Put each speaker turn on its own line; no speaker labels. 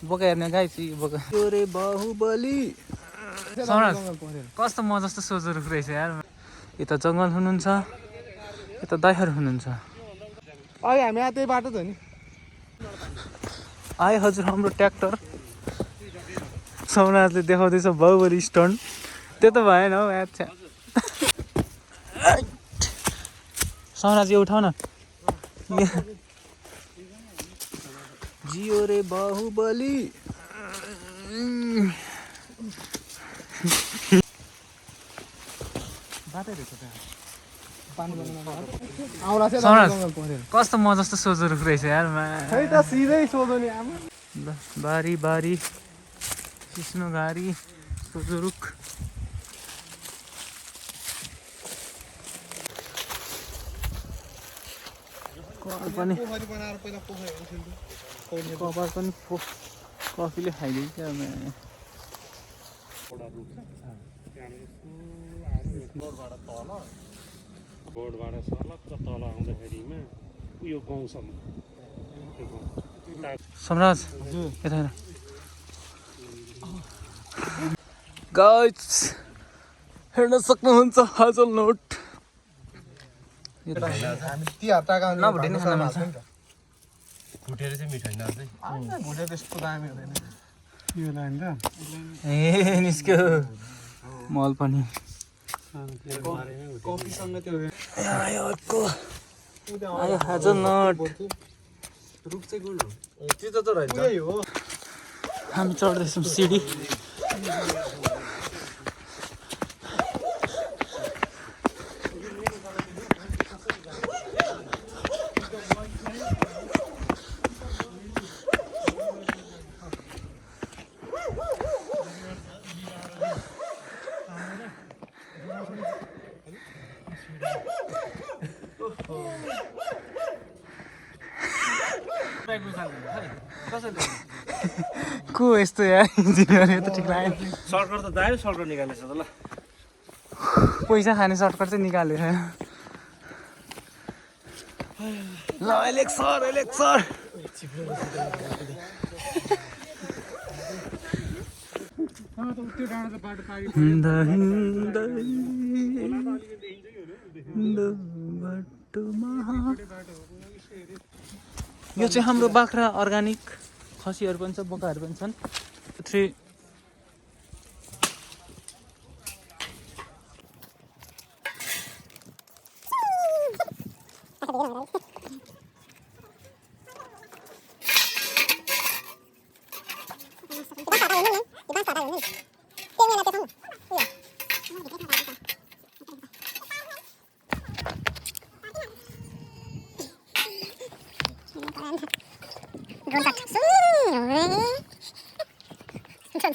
बोका हेर्ने गाई चाहिँ बोका रे बाहुबली समाज कस्तो म जस्तो सोझो रुख रहेछ यार यता जङ्गल हुनुहुन्छ यता दाइहरू हुनुहुन्छ
अहिले हामी यहाँ त्यही बाटो त नि
आए हजुर हाम्रो ट्र्याक्टर समराजले देखाउँदैछ बाहुबली स्टन्ट त्यो त भएन हौ अच्छा समराज यो उठाउ न जियो रे बाहुबली कस्तो म जस्तो सोझो रुख रहेछ यार
खै त सिधै सोधो नि आमा
बारी बारी सिस्नो घारी सोझो रुख पनि कपार पनि कफीले खाइदिन्छ
बोर्डबाट सलक्क तल आउँदाखेरिमा उयो गाउँसम्म
सम्राज यता गाइस हेर्न सक्नुहुन्छ हाजल नोट
हामी तिहार टाका
नभुटेन खाना मिल्छ
भुटेर चाहिँ मिठाई नाच्दै
भुटे त्यस्तो दामी हुँदैन यो लाइन त
ए निस्क्यो मल पनि
कफीसँग त्यो
आयो हाजल नट
रुख चाहिँ गुड हो त्यो त रहेछ यही हो
हामी चढ्दैछौँ सिडी को यस्तो यार इन्जिनियर यो त ठिक लागेन
सर्टकट त दायो सर्टकट निकालेछ त ल
पैसा खाने सर्टकट चाहिँ निकालेर ल एलेक्सर यो चाहिँ हाम्रो बाख्रा अर्गानिक खसीहरू पनि छ बोकाहरू पनि छन् 3
Don't touch.